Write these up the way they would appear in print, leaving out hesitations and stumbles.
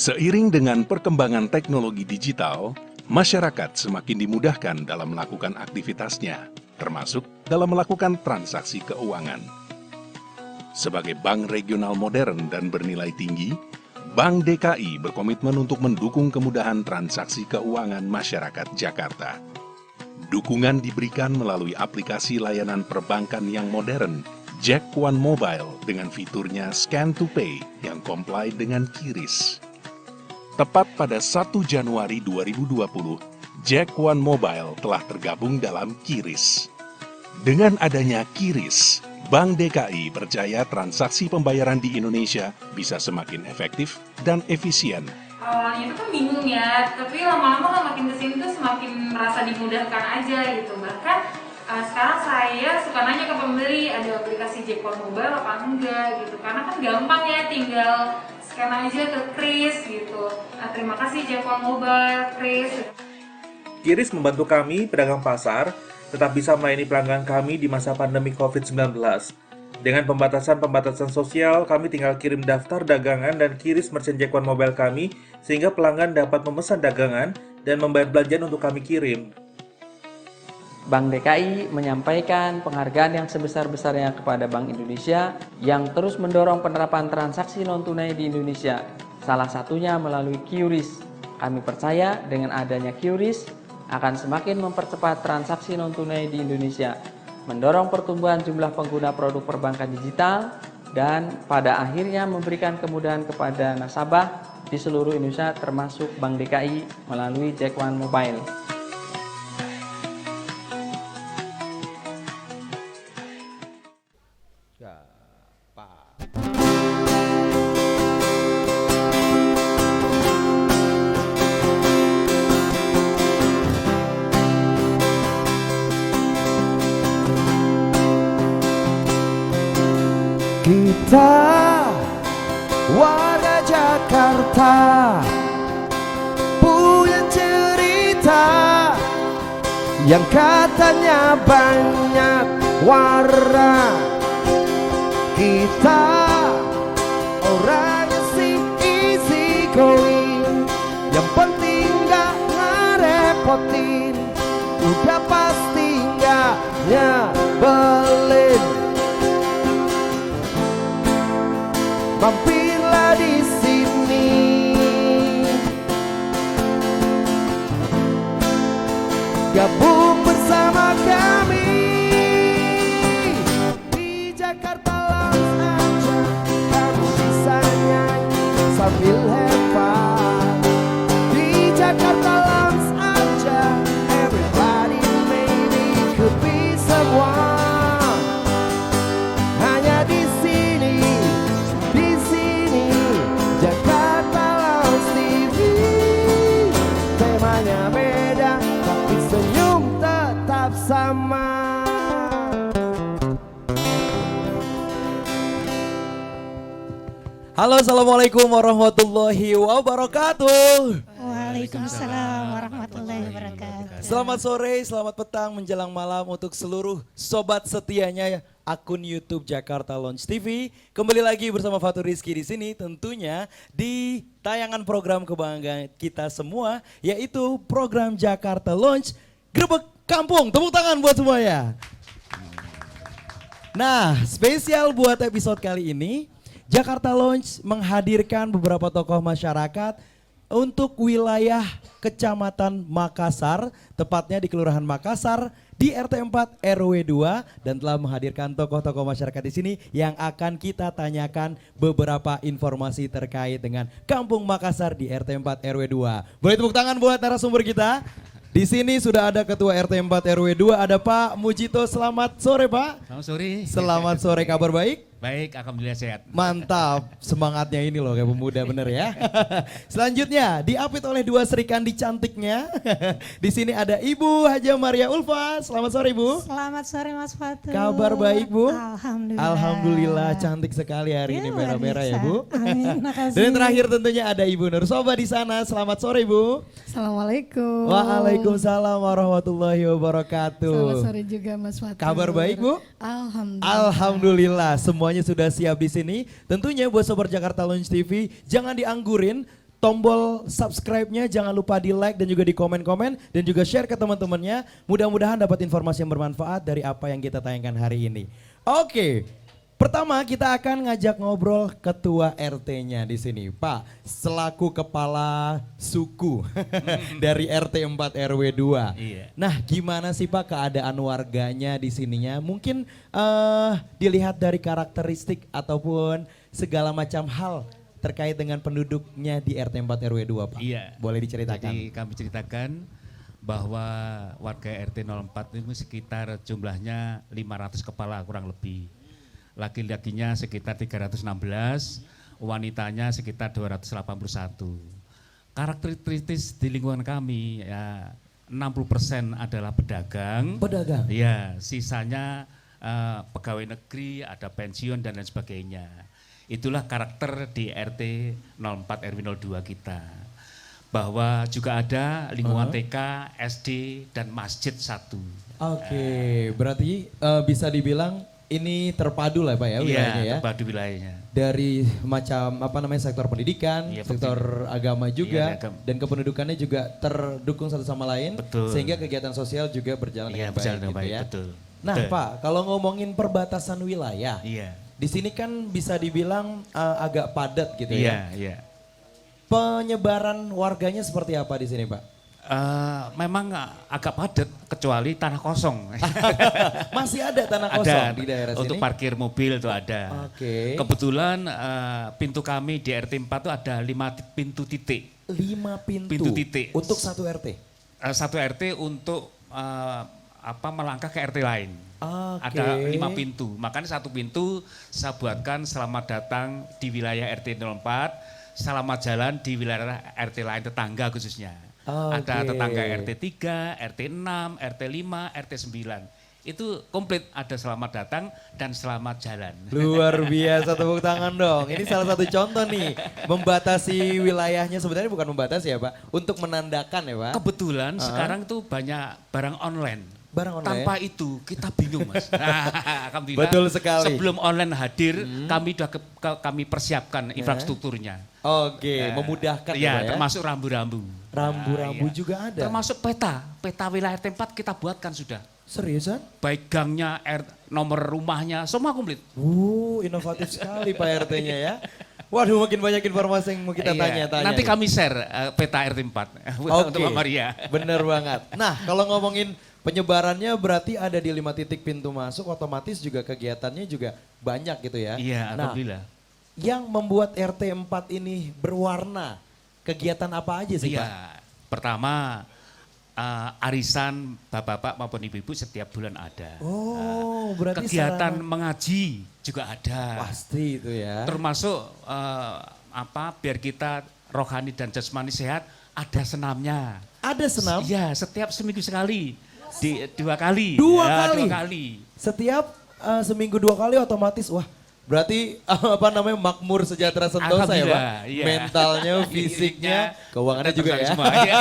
Seiring dengan perkembangan teknologi digital, masyarakat semakin dimudahkan dalam melakukan aktivitasnya, termasuk dalam melakukan transaksi keuangan. Sebagai bank regional modern dan bernilai tinggi, Bank DKI berkomitmen untuk mendukung kemudahan transaksi keuangan masyarakat Jakarta. Dukungan diberikan melalui aplikasi layanan perbankan yang modern, Jack One Mobile dengan fiturnya Scan to Pay yang comply dengan QRIS. Tepat pada 1 Januari 2020, Jack One Mobile telah tergabung dalam QRIS. Dengan adanya QRIS, Bank DKI percaya transaksi pembayaran di Indonesia bisa semakin efektif dan efisien. Awalnya itu kan bingung ya, tapi lama-lama kan makin kesini tuh semakin merasa dimudahkan aja gitu. Bahkan sekarang saya suka nanya ke pembeli, ada aplikasi Jack One Mobile apa enggak gitu. Karena kan gampang ya, tinggal scan aja ke QRIS gitu. Nah, terima kasih Jack One Mobile, QRIS. QRIS membantu kami, pedagang pasar, tetap bisa melayani pelanggan kami di masa pandemi COVID-19. Dengan pembatasan-pembatasan sosial, kami tinggal kirim daftar dagangan dan QRIS merchant Jack One Mobile kami, sehingga pelanggan dapat memesan dagangan dan membayar belanjaan untuk kami kirim. Bank DKI menyampaikan penghargaan yang sebesar-besarnya kepada Bank Indonesia yang terus mendorong penerapan transaksi non-tunai di Indonesia, salah satunya melalui QRIS. Kami percaya dengan adanya QRIS akan semakin mempercepat transaksi non-tunai di Indonesia, mendorong pertumbuhan jumlah pengguna produk perbankan digital, dan pada akhirnya memberikan kemudahan kepada nasabah di seluruh Indonesia termasuk Bank DKI melalui Jack One Mobile. Kita warga Jakarta punya cerita yang katanya banyak warna. Kita orangnya easy going, yang penting gak ngerepotin, udah pasti gak nyebelin. Mampirlah di sini, gabung bersama kami di Jakarta Lounge aja. Kamu bisa nyanyi sambil have fun di Jakarta Lounge aja. Everybody maybe could be someone. Hanya di sini, Jakarta Lounge TV. Temanya beda, tapi senyum tetap sama. Halo, assalamualaikum warahmatullahi wabarakatuh. Waalaikumsalam warahmatullahi wabarakatuh. Selamat sore, selamat petang, menjelang malam untuk seluruh sobat setianya akun YouTube Jakarta Lounge TV. Kembali lagi bersama Fatur Rizky di sini, tentunya di tayangan program kebanggaan kita semua, yaitu program Jakarta Lounge Grebek Kampung. Tepuk tangan buat semuanya. Nah, spesial buat episode kali ini, Jakarta Lounge menghadirkan beberapa tokoh masyarakat untuk wilayah Kecamatan Makassar, tepatnya di Kelurahan Makassar, di RT 4 RW 2, dan telah menghadirkan tokoh-tokoh masyarakat di sini yang akan kita tanyakan beberapa informasi terkait dengan Kampung Makassar di RT 4 RW 2. Boleh tepuk tangan buat narasumber kita. Di sini sudah ada Ketua RT 4 RW 2, ada Pak Mujito. Selamat sore, Pak. Selamat sore. Selamat sore, kabar baik? Baik, alhamdulillah sehat. Mantap, semangatnya ini loh kayak pemuda bener ya. Selanjutnya diapit oleh dua serikandi cantiknya. Di sini ada Ibu Haja Maria Ulfa. Selamat sore, Ibu. Selamat sore Mas Fatur. Kabar baik, Bu? Alhamdulillah. Alhamdulillah, cantik sekali hari ini, merah-merah ya, Bu. Amin, makasih. Dan yang terakhir tentunya ada Ibu Nursoba di sana. Selamat sore, Bu. Assalamualaikum. Waalaikumsalam warahmatullahi wabarakatuh. Selamat sore juga Mas Fatur. Kabar baik, Bu? Alhamdulillah. Alhamdulillah, semuanya sudah siap di sini. Tentunya buat Sobat Jakarta Lounge TV, jangan dianggurin. tombol subscribe-nya jangan lupa di like dan juga di komen-komen dan juga share ke teman-temannya. Mudah-mudahan dapat informasi yang bermanfaat dari apa yang kita tayangkan hari ini. Oke, pertama kita akan ngajak ngobrol ketua RT-nya di sini, Pak, selaku kepala suku dari RT 4 RW 2. Iya. Nah, gimana sih Pak keadaan warganya di sininya? Mungkin dilihat dari karakteristik ataupun segala macam hal terkait dengan penduduknya di RT 4 RW 2, Pak. Iya. Boleh diceritakan? Jadi kami ceritakan bahwa warga RT 04 itu sekitar jumlahnya 500 kepala kurang lebih. Laki-lakinya sekitar 316, wanitanya sekitar 281. Karakteristik di lingkungan kami ya 60% adalah pedagang. Pedagang? Ya, sisanya pegawai negeri, ada pensiun dan lain sebagainya. Itulah karakter di RT 04 RW 02 kita. Bahwa juga ada lingkungan TK, SD, dan masjid satu. Oke, berarti bisa dibilang ini terpadu lah Pak ya wilayahnya ya. Terpadu wilayahnya. Dari macam sektor pendidikan, Iya, sektor agama juga, Iya, dan kependudukannya juga terdukung satu sama lain, Betul. sehingga kegiatan sosial juga berjalan Iya, dengan berjalan baik, dengan gitu baik, ya. betul. Nah Betul. Pak, kalau ngomongin perbatasan wilayah, Iya. di sini kan bisa dibilang agak padat gitu ya. Iya. Penyebaran warganya seperti apa di sini Pak? Memang agak padat kecuali tanah kosong. Masih ada tanah kosong Ada di daerah sini? untuk parkir mobil itu ada. Oke. Kebetulan pintu kami di RT 4 itu ada 5 pintu titik. 5 pintu, Pintu titik. untuk satu RT? Satu RT untuk melangkah ke RT lain. Oke. Ada 5 pintu. Makanya satu pintu saya buatkan selamat datang di wilayah RT 04, selamat jalan di wilayah RT lain tetangga khususnya. Ada Oke. tetangga RT 3, RT 6, RT 5, RT 9. Itu komplit, ada selamat datang dan selamat jalan. Luar biasa, tepuk tangan dong. Ini salah satu contoh nih, membatasi wilayahnya, sebenarnya bukan membatasi ya Pak, untuk menandakan ya Pak. Kebetulan sekarang tuh banyak barang online. Barang online. Tanpa itu kita bingung Mas. Alhamdulillah. Betul sekali. Sebelum online hadir, kami sudah kami persiapkan infrastrukturnya. Oke, memudahkan ya, Pak ya. Termasuk rambu-rambu. Rambu-rambu Iya. juga ada. Termasuk peta wilayah tempat kita buatkan sudah. Seriusan? Baik gangnya, nomor rumahnya, semua komplit. Inovatif sekali Pak RT-nya ya. Waduh, makin banyak informasi yang mau kita Iya. tanya-tanya. Nanti nih. kami share peta RT 4 untuk Mbak Maria. Bener banget. Nah, kalau ngomongin penyebarannya berarti ada di 5 titik pintu masuk, otomatis juga kegiatannya juga banyak gitu ya. Iya, Nah, alhamdulillah. yang membuat RT 4 ini berwarna, kegiatan apa aja sih Pak? Iya, pertama arisan bapak-bapak maupun ibu-ibu setiap bulan ada. Oh, berarti Kegiatan sarana- mengaji juga ada. Pasti itu ya. Termasuk biar kita rohani dan jasmani sehat, ada senamnya. Ada senam? Iya, setiap seminggu sekali. 2 kali. Dua Ya, kali? 2 kali. Setiap seminggu 2 kali otomatis, wah berarti makmur sejahtera sentosa ya Pak? Alhamdulillah, iya. Mentalnya, fisiknya, keuangannya juga ya. Semua, iya.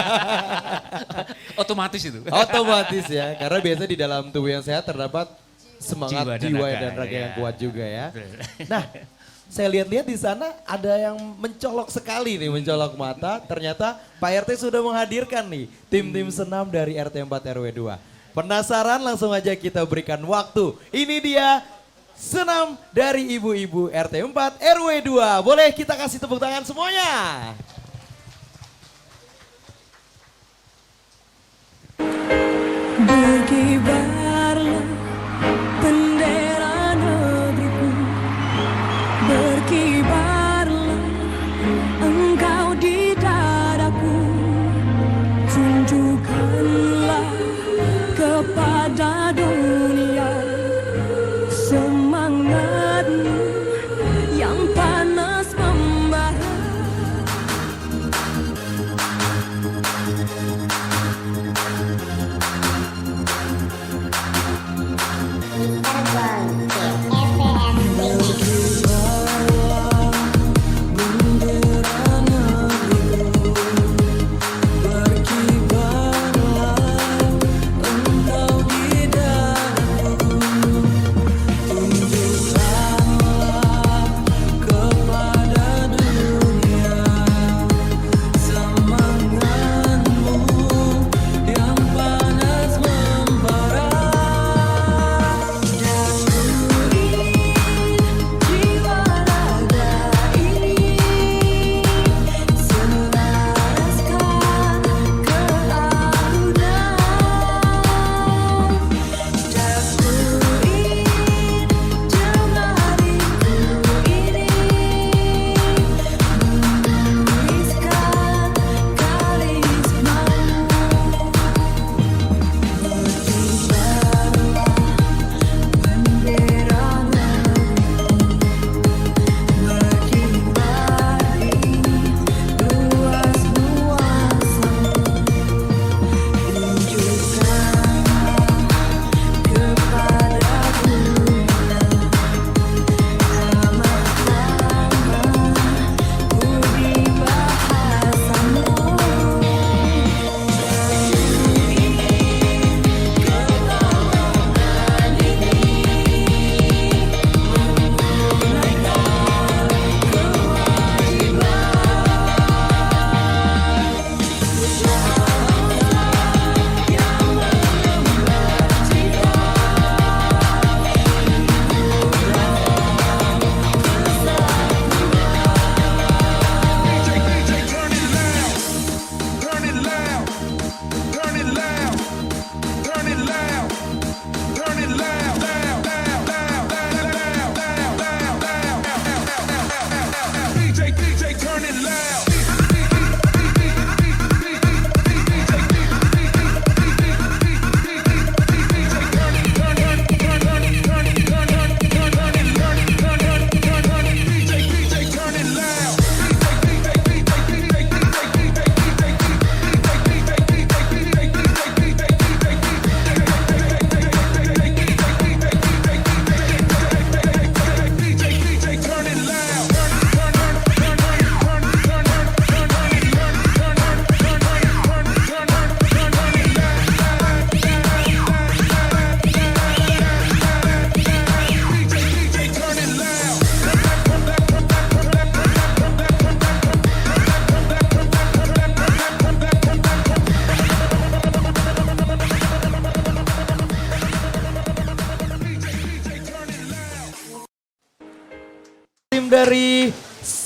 Otomatis itu. Otomatis ya, karena biasa di dalam tubuh yang sehat terdapat semangat Jiwa dan jiwa raga, dan raga yang iya. kuat juga ya. Betul. Nah, saya lihat-lihat di sana ada yang mencolok sekali nih, mencolok mata. Ternyata Pak RT sudah menghadirkan nih tim-tim senam dari RT 4 RW 2. Penasaran? Langsung aja kita berikan waktu. Ini dia senam dari ibu-ibu RT 4 RW 2. Boleh kita kasih tepuk tangan semuanya? Berkibarlah bendera negeriku, berkibarlah engkau di dadaku, tunjukkanlah kepada dunia semangatmu yang panas membara. dari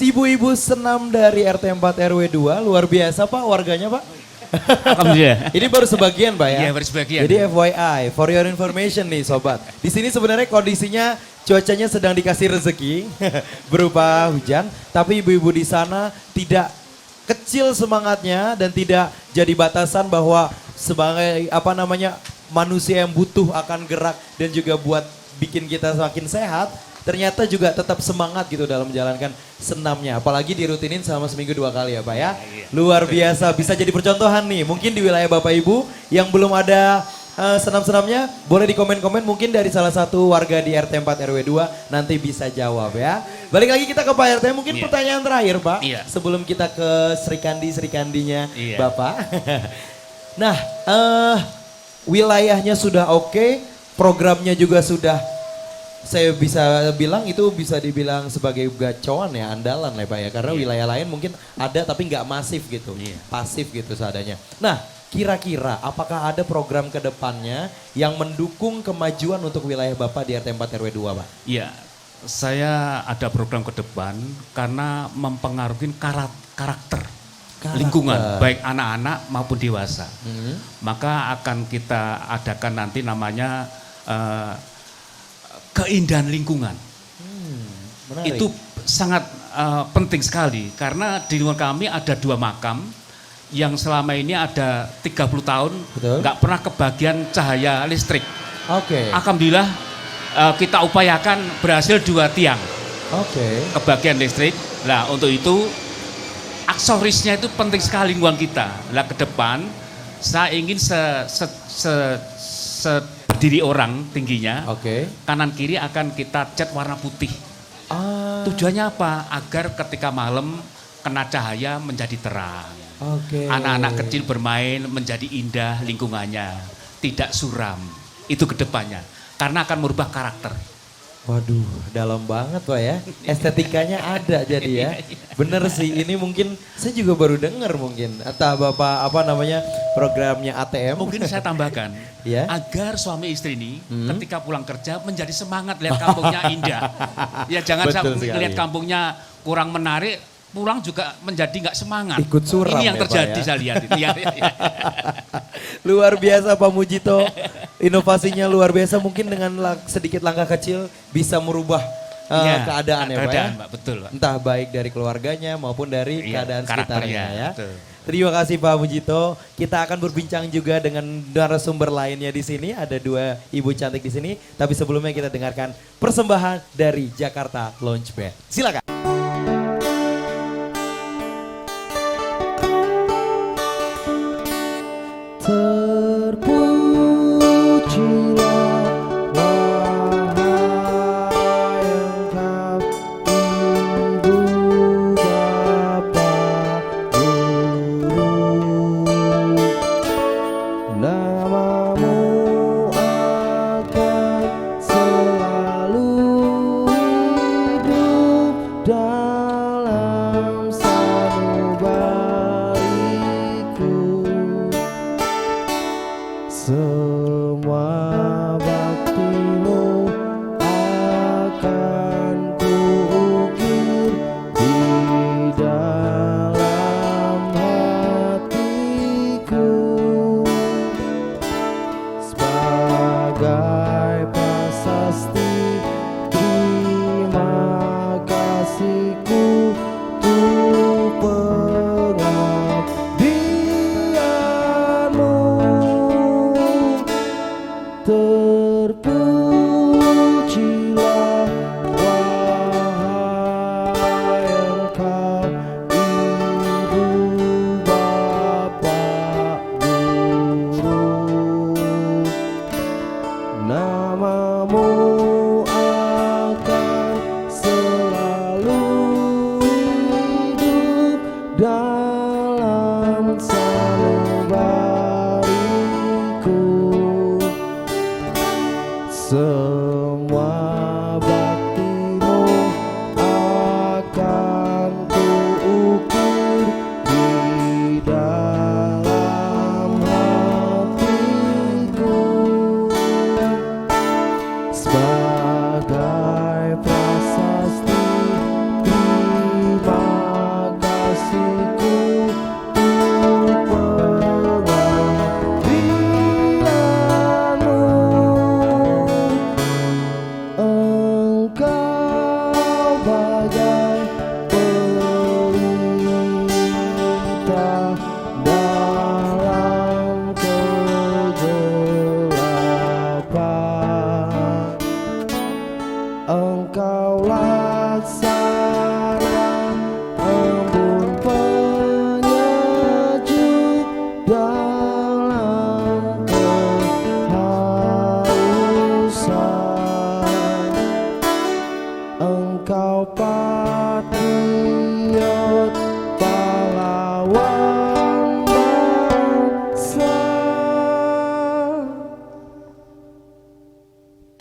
ibu-ibu senam dari RT 4 RW 2. Luar biasa Pak warganya Pak. Alhamdulillah. Ini baru sebagian Pak ya? Iya, baru sebagian. Jadi FYI, for your information nih sobat. Di sini sebenarnya kondisinya cuacanya sedang dikasih rezeki berupa hujan. Tapi ibu-ibu di sana tidak kecil semangatnya dan tidak jadi batasan bahwa sebagai manusia yang butuh akan gerak dan juga buat bikin kita semakin sehat. Ternyata juga tetap semangat gitu dalam menjalankan senamnya. Apalagi dirutinin selama seminggu 2 kali ya Pak ya. Luar biasa, bisa jadi percontohan nih. Mungkin di wilayah Bapak Ibu yang belum ada senam-senamnya, boleh di komen-komen mungkin dari salah satu warga di RT 4 RW 2 nanti bisa jawab ya. Balik lagi kita ke Pak RT, mungkin pertanyaan terakhir Pak. Sebelum kita ke Srikandinya Bapak. Nah, wilayahnya sudah oke, programnya juga sudah saya bisa bilang itu bisa dibilang sebagai gacoan ya, andalan lah Pak ya. Karena wilayah lain mungkin ada tapi nggak masif gitu, pasif gitu seadanya. Nah kira-kira apakah ada program ke depannya yang mendukung kemajuan untuk wilayah Bapak di RT 4 RW 2 Pak? Iya, saya ada program ke depan karena mempengaruhi karakter lingkungan, baik anak-anak maupun dewasa. Maka akan kita adakan nanti namanya keindahan lingkungan. Itu sangat penting sekali karena di lingkungan kami ada 2 makam yang selama ini ada 30 tahun nggak pernah kebagian cahaya listrik. Alhamdulillah kita upayakan berhasil 2 tiang kebagian listrik. Nah untuk itu aksesorisnya itu penting sekali lingkungan kita. Nah ke depan saya ingin berdiri orang tingginya, kanan kiri akan kita cat warna putih. Tujuannya apa? Agar ketika malam kena cahaya menjadi terang. Anak-anak kecil bermain menjadi indah lingkungannya, tidak suram. Itu kedepannya, karena akan merubah karakter. Waduh, dalam banget Pak ya. Estetikanya ada jadi ya. Bener sih, ini mungkin saya juga baru dengar mungkin. Atau Bapak programnya ATM. Mungkin saya tambahkan, agar suami istri ini ketika pulang kerja menjadi semangat lihat kampungnya indah. Ya jangan lihat kampungnya kurang menarik, pulang juga menjadi nggak semangat. Ikut suram ini yang terjadi ya, saya lihat itu. Luar biasa Pak Mujito. Inovasinya luar biasa, mungkin dengan sedikit langkah kecil bisa merubah keadaan ya Pak ya. Mbak, betul Pak. Entah baik dari keluarganya maupun dari keadaan sekitarnya ya. Betul. Terima kasih Pak Mujito. Kita akan berbincang juga dengan narasumber lainnya di sini. Ada 2 ibu cantik di sini. Tapi sebelumnya kita dengarkan persembahan dari Jakarta Launchpad. Silakan.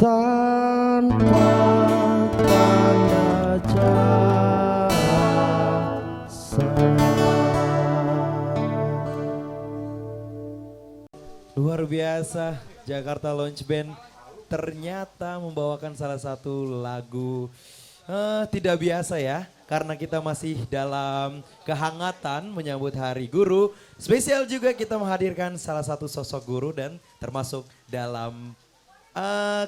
tanpa tanda jasa. Luar biasa, Jakarta Lounge Band ternyata membawakan salah satu lagu tidak biasa ya. Karena kita masih dalam kehangatan menyambut Hari Guru. Spesial juga kita menghadirkan salah satu sosok guru dan termasuk dalam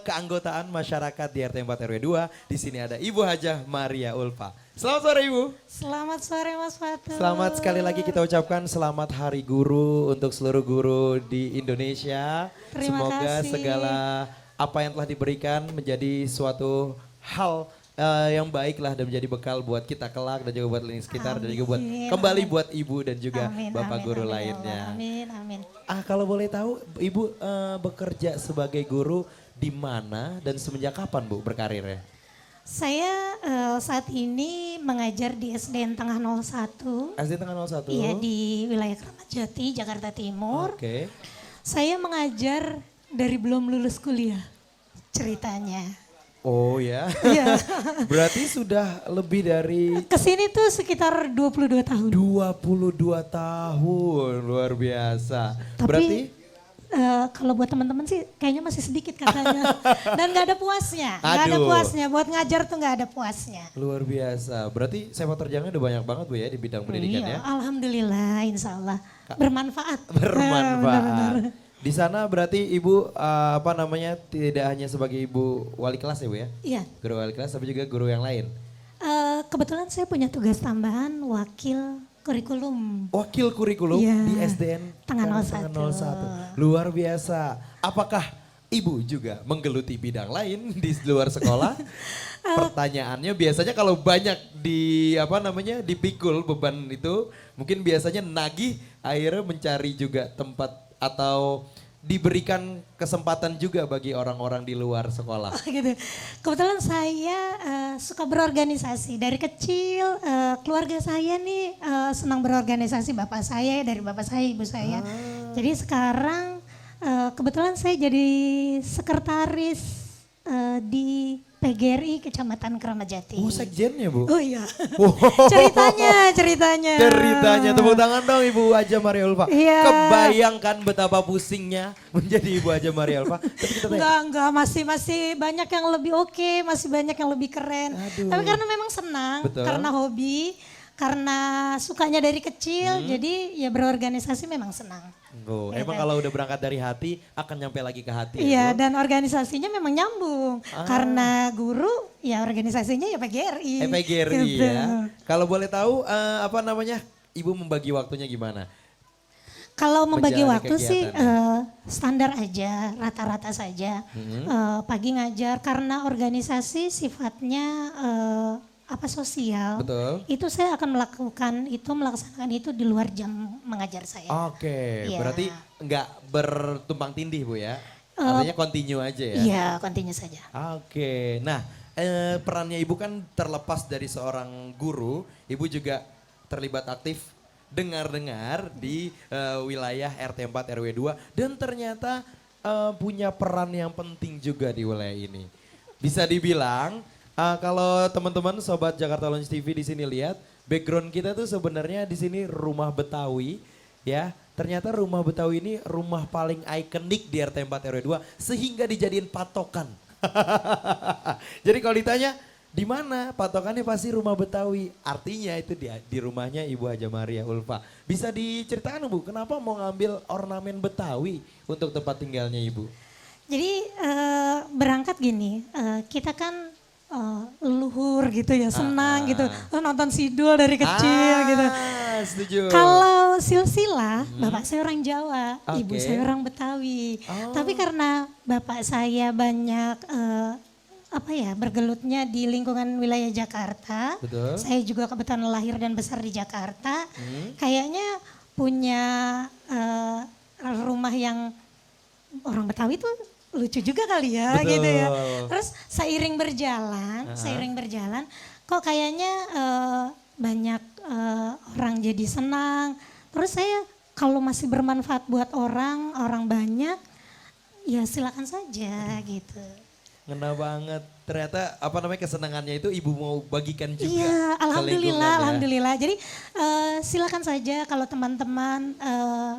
keanggotaan masyarakat di RT 4 RW 2. Di sini ada Ibu Hajah Maria Ulfa. Selamat sore Ibu. Selamat sore Mas Fatul. Selamat sekali lagi kita ucapkan selamat Hari Guru untuk seluruh guru di Indonesia. Terima Semoga kasih. segala apa yang telah diberikan menjadi suatu hal yang baik lah dan menjadi bekal buat kita kelak dan juga buat lini sekitar dan juga buat Amin, kembali amin. buat Ibu dan juga Amin, Bapak amin, guru amin, ya lainnya. Allah. Amin, amin. Kalau boleh tahu Ibu bekerja sebagai guru di mana dan semenjak kapan Bu berkarirnya? Saya saat ini mengajar di SDN Tengah 01. SD Tengah 01? Iya, di wilayah Kramat Jati, Jakarta Timur. Oke. Saya mengajar dari belum lulus kuliah ceritanya. Oh ya. Iya. Berarti sudah lebih dari Kesini tuh sekitar 22 tahun. 22 tahun, luar biasa. Tapi Berarti kalau buat teman-teman sih kayaknya masih sedikit katanya. Dan gak ada puasnya, gak ada Aduh. puasnya. Buat ngajar tuh gak ada puasnya. luar biasa. Berarti sepak terjangnya udah banyak banget Bu ya di bidang pendidikan Iya, ya. Alhamdulillah, insya Allah bermanfaat. Bermanfaat. Di sana berarti Ibu tidak hanya sebagai Ibu wali kelas ya Bu ya? Iya, Guru wali kelas tapi juga guru yang lain. kebetulan saya punya tugas tambahan wakil kurikulum. Wakil kurikulum Iya. di SDN Tengah 01. Luar biasa. Apakah Ibu juga menggeluti bidang lain di luar sekolah? Pertanyaannya biasanya kalau banyak dipikul beban itu mungkin biasanya nagih akhirnya mencari juga tempat atau diberikan kesempatan juga bagi orang-orang di luar sekolah. Gitu. Kebetulan saya suka berorganisasi dari kecil. Keluarga saya nih senang berorganisasi. Bapak saya dari bapak saya, ibu saya. Jadi sekarang kebetulan saya jadi sekretaris di PGRI Kecamatan Kramat Jati. Oh sekjennya Bu? Oh iya. Wow. Ceritanya. Ceritanya, tepuk tangan dong Ibu Hajah Maria Ulfa. Iya. Kebayangkan betapa pusingnya menjadi Ibu Hajah Maria Ulfa. Tapi kita tanya, Enggak, masih banyak yang lebih oke, masih banyak yang lebih keren. Aduh. Tapi karena memang senang, Betul. karena hobi, karena sukanya dari kecil, jadi ya berorganisasi memang senang. oh, Ya emang kan? kalau udah berangkat dari hati akan nyampe lagi ke hati Iya, ya Bu? dan organisasinya memang nyambung. Karena guru, ya organisasinya ya PGRI. PGRI Gitu. ya. Kalau boleh tahu Ibu membagi waktunya gimana? Kalau membagi Menjalani waktu sih kegiatannya. standar aja, rata-rata saja. Pagi ngajar karena organisasi sifatnya sosial. Betul. Itu saya akan melaksanakan itu di luar jam mengajar saya. Oke, Iya. berarti nggak bertumpang tindih Bu ya? Artinya continue aja ya? Iya, continue saja. Oke, nah perannya Ibu kan terlepas dari seorang guru, Ibu juga terlibat aktif dengar-dengar di wilayah RT 4 RW 2 dan ternyata punya peran yang penting juga di wilayah ini. Bisa dibilang kalau teman-teman sobat Jakarta Lounge TV di sini lihat, background kita tuh sebenarnya di sini rumah Betawi ya. Ternyata rumah Betawi ini rumah paling ikonik di RT 4 RW 2 sehingga dijadiin patokan. Jadi kalau ditanya di mana patokannya pasti rumah Betawi. Artinya itu di rumahnya Ibu Hajah Maria Ulfa. Bisa diceritakan Bu, kenapa mau ngambil ornamen Betawi untuk tempat tinggalnya Ibu? Jadi berangkat gini, kita kan leluhur gitu ya, senang gitu. Nonton Sidul dari kecil gitu. Setuju. Kalau silsilah, bapak saya orang Jawa, ibu Oke. saya orang Betawi. Tapi karena bapak saya banyak bergelutnya di lingkungan wilayah Jakarta. Betul. Saya juga kebetulan lahir dan besar di Jakarta. Kayaknya punya rumah yang orang Betawi tuh lucu juga kali ya. Betul. Gitu ya. Terus seiring berjalan, kok kayaknya banyak orang jadi senang. Terus saya kalau masih bermanfaat buat orang banyak, ya silakan saja gitu. Ngena banget. Ternyata apa namanya kesenangannya itu ibu mau bagikan juga. Iya, ke lingkungan alhamdulillah, ya. alhamdulillah. Jadi silakan saja kalau teman-teman,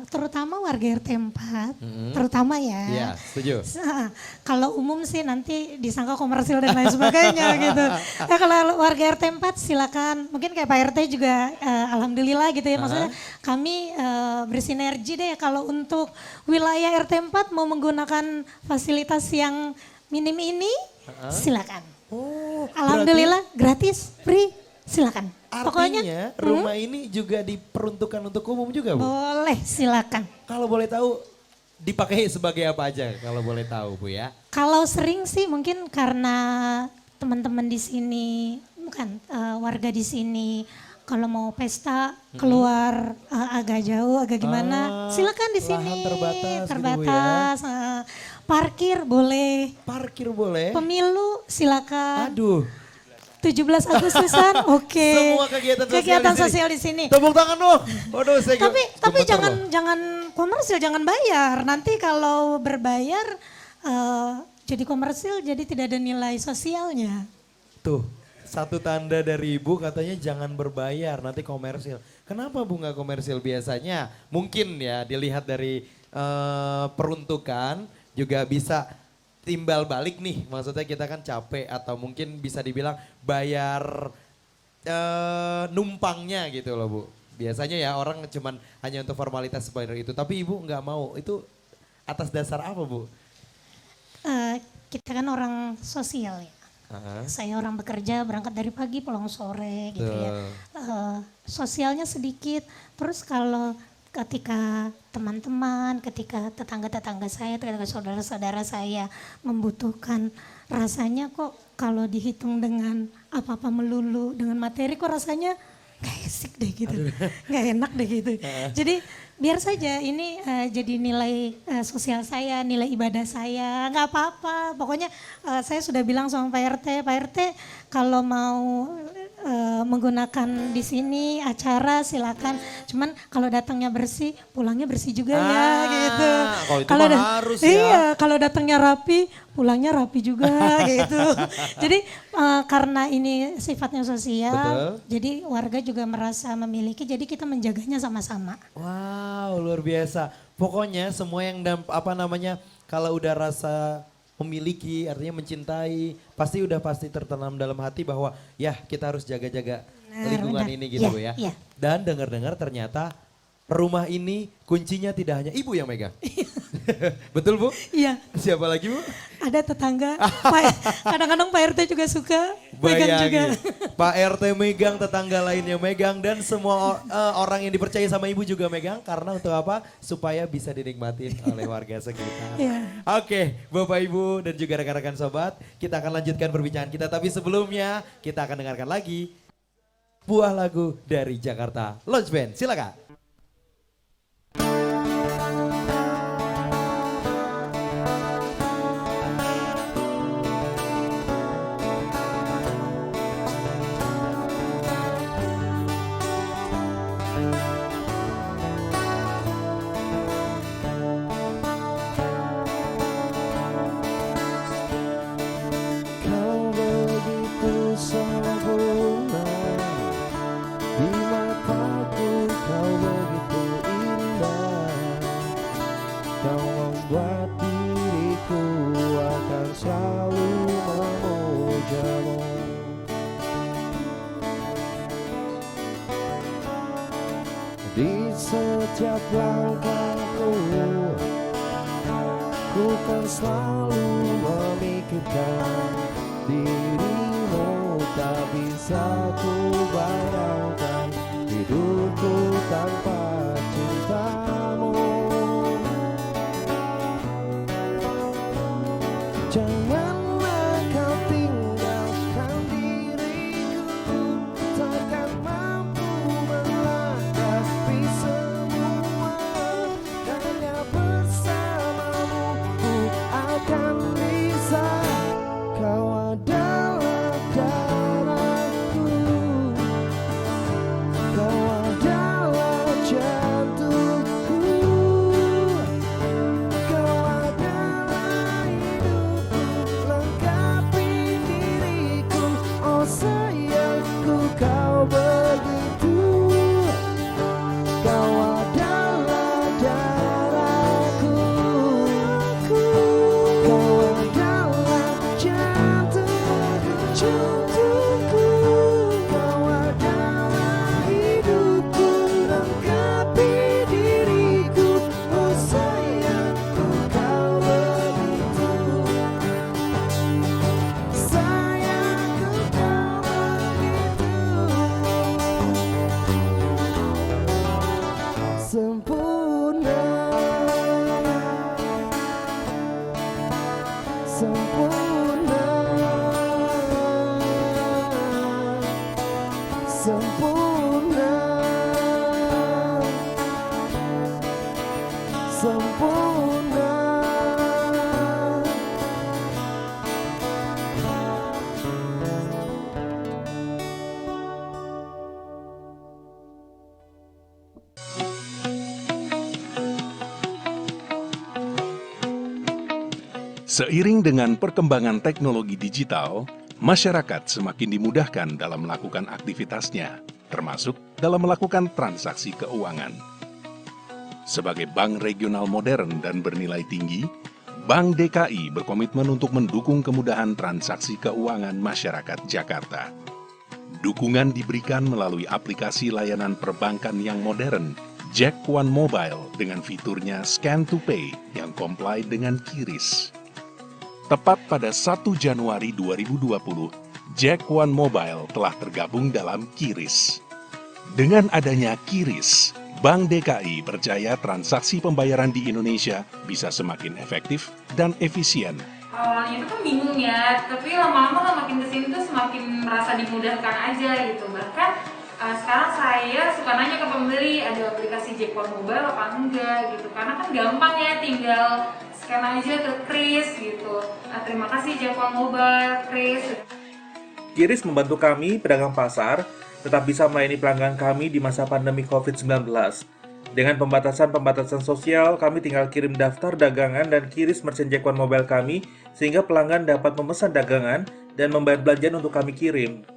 terutama warga RT 4, terutama ya. Iya, setuju. Kalau umum sih nanti disangka komersil dan lain sebagainya gitu. Kalau warga RT 4 silakan, mungkin kayak Pak RT juga alhamdulillah gitu ya. Maksudnya kami bersinergi deh kalau untuk wilayah RT 4 mau menggunakan fasilitas yang minim ini, silakan. Oh, Alhamdulillah gratis, free, silakan. artinya rumah ini juga diperuntukkan untuk umum juga, Bu? Boleh, silakan. Kalau boleh tahu dipakai sebagai apa aja kalau boleh tahu, Bu ya? Kalau sering sih mungkin karena teman-teman di sini, bukan warga di sini, kalau mau pesta keluar agak jauh, agak gimana, silakan di sini. Lahan terbatas, terbatas. Parkir boleh. Parkir boleh. Pemilu silakan. Aduh. 17 Agustusan, oke. Semua kegiatan sosial di sini. Tepuk tangan dong. Waduh, saya Tapi gemeter loh. jangan komersil, jangan bayar. Nanti kalau berbayar jadi komersil, jadi tidak ada nilai sosialnya. Tuh, satu tanda dari ibu katanya jangan berbayar, nanti komersil. Kenapa Bu nggak komersil biasanya? Mungkin ya dilihat dari peruntukan juga bisa timbal balik nih. Maksudnya kita kan capek atau mungkin bisa dibilang bayar numpangnya gitu loh Bu. Biasanya ya orang cuman hanya untuk formalitas bayar itu. Tapi ibu nggak mau, itu atas dasar apa Bu? Kita kan orang sosial ya. Saya orang bekerja berangkat dari pagi pulang sore gitu ya. Sosialnya sedikit. Terus kalau ketika teman-teman, ketika tetangga-tetangga saya, ketika saudara-saudara saya membutuhkan, rasanya kok kalau dihitung dengan apa-apa melulu, dengan materi kok rasanya gak asik deh gitu, gak enak deh gitu. Jadi biar saja ini jadi nilai sosial saya, nilai ibadah saya, gak apa-apa. Pokoknya saya sudah bilang sama Pak RT kalau mau menggunakan di sini acara silakan. Cuman kalau datangnya bersih, pulangnya bersih juga ya gitu. Kalau itu mah harus ya. Iya, kalau datangnya rapi, pulangnya rapi juga gitu. Jadi karena ini sifatnya sosial, jadi warga juga merasa memiliki. Jadi kita menjaganya sama-sama. Wow, luar biasa. Pokoknya semua yang kalau udah rasa memiliki, artinya mencintai, pasti tertanam dalam hati bahwa ya kita harus jaga-jaga lingkungan ini gitu Bu ya. Dan dengar-dengar ternyata rumah ini kuncinya tidak hanya ibu yang megang. Betul Bu? Iya. Siapa lagi Bu? Ada tetangga, kadang-kadang Pak RT juga suka megang juga. Pak RT megang, tetangga lainnya megang, dan semua orang yang dipercaya sama ibu juga megang. Karena untuk apa? Supaya bisa dinikmatin oleh warga sekitar. Oke, Bapak Ibu dan juga rekan-rekan sobat, kita akan lanjutkan perbincangan kita. Tapi sebelumnya kita akan dengarkan lagi buah lagu dari Jakarta Lounge Band. Silakan. Di setiap langkahku, ku kan selalu memikirkan dirimu. Tak bisa ku bayangkan hidupku tanpa cintamu. Janganlah kau tinggalkan diriku, takkan mampu melangkahi semua. Hanya bersamamu ku akan bisa. Kau adalah darahku, Untukku kau adalah hidupku, lengkapi diriku. Oh sayangku kau begitu, sayangku kau begitu. Sempurna, sempurna, sempurna, sempurna. Seiring dengan perkembangan teknologi digital, masyarakat semakin dimudahkan dalam melakukan aktivitasnya, termasuk dalam melakukan transaksi keuangan. Sebagai bank regional modern dan bernilai tinggi, Bank DKI berkomitmen untuk mendukung kemudahan transaksi keuangan masyarakat Jakarta. Dukungan diberikan melalui aplikasi layanan perbankan yang modern, Jack One Mobile dengan fiturnya Scan to Pay yang comply dengan QRIS. Tepat pada 1 Januari 2020, Jack One Mobile telah tergabung dalam QRIS. Dengan adanya QRIS, Bank DKI percaya transaksi pembayaran di Indonesia bisa semakin efektif dan efisien. Awalnya itu kan bingung ya, tapi lama-lama kan makin kesini tuh semakin merasa dimudahkan aja gitu. Bahkan sekarang saya suka nanya ke pembeli, ada aplikasi Jack One Mobile apa enggak gitu. Karena kan gampang ya, tinggal scan aja ke QRIS gitu. Nah, terima kasih Jack One Mobile, QRIS. QRIS membantu kami, pedagang pasar, tetap bisa melayani pelanggan kami di masa pandemi COVID-19. Dengan pembatasan-pembatasan sosial, kami tinggal kirim daftar dagangan dan QRIS merchant Jack One Mobile kami, sehingga pelanggan dapat memesan dagangan dan membayar belanjaan untuk kami kirim.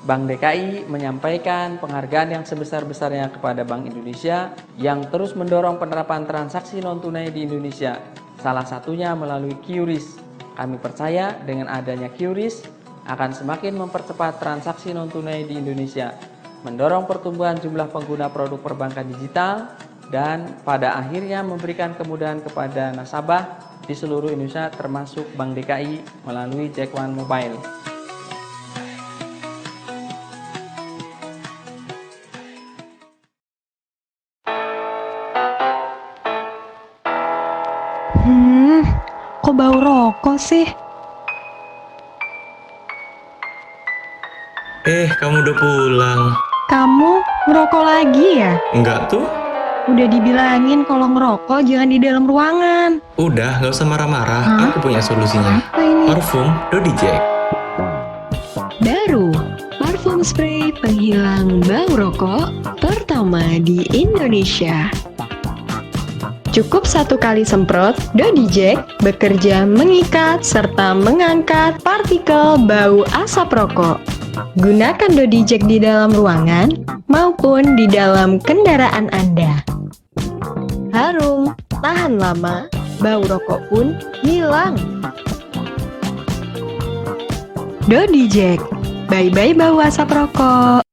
Bank DKI menyampaikan penghargaan yang sebesar-besarnya kepada Bank Indonesia yang terus mendorong penerapan transaksi non-tunai di Indonesia, salah satunya melalui QRIS. Kami percaya dengan adanya QRIS akan semakin mempercepat transaksi non-tunai di Indonesia, mendorong pertumbuhan jumlah pengguna produk perbankan digital, dan pada akhirnya memberikan kemudahan kepada nasabah di seluruh Indonesia termasuk Bank DKI melalui Jack One Mobile. Kok bau rokok sih? Kamu udah pulang? Kamu ngerokok lagi ya? Enggak tuh. Udah dibilangin kalau ngerokok jangan di dalam ruangan. Udah, gak usah marah-marah. Aku punya solusinya. Apa ini? Parfum Dodi Jack. Baru, parfum spray penghilang bau rokok pertama di Indonesia. Cukup 1 kali semprot, Dodi Jack bekerja mengikat serta mengangkat partikel bau asap rokok. Gunakan Dodi Jack di dalam ruangan maupun di dalam kendaraan Anda. Harum, tahan lama, bau rokok pun hilang. Dodi Jack, bye-bye bau asap rokok.